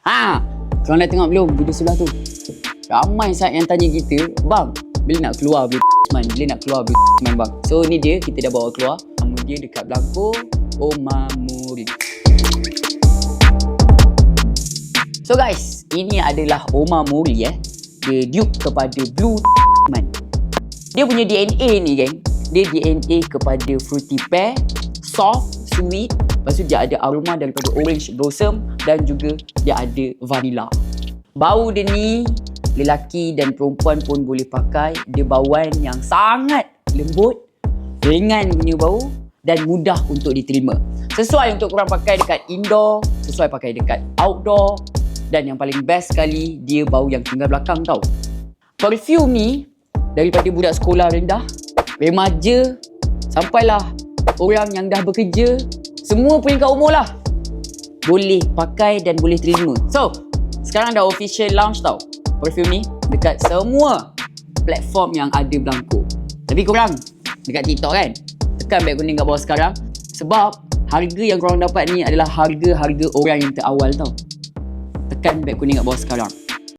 Korang dah tengok belum video sebelah tu? Ramai saat yang tanya kita, bang, bila nak keluar beli man, bila nak keluar beli man bang. So ni dia, kita dah bawa keluar. Nama dia dekat belakang Omamuri. So guys, ini adalah Omamuri Dia dupe kepada Blue man. Dia punya DNA ni geng, dia DNA kepada Fruity Pear, soft, sweet. Lepas tu dia ada aroma daripada orange blossom dan juga dia ada vanilla. Bau dia ni lelaki dan perempuan pun boleh pakai. Dia bauan yang sangat lembut, ringan punya bau dan mudah untuk diterima. Sesuai untuk korang pakai dekat indoor, sesuai pakai dekat outdoor. Dan yang paling best sekali, dia bau yang tinggal belakang tau. Perfume ni daripada budak sekolah rendah, remaja, sampailah orang yang dah bekerja, semua peringkat umur lah boleh pakai dan boleh terima. So, sekarang dah official launch tau perfume ni dekat semua platform yang ada belangko. Tapi korang dekat TikTok kan, tekan beg kuning kat bawah sekarang. Sebab harga yang korang dapat ni adalah harga-harga orang yang terawal tau. Tekan beg kuning kat bawah sekarang.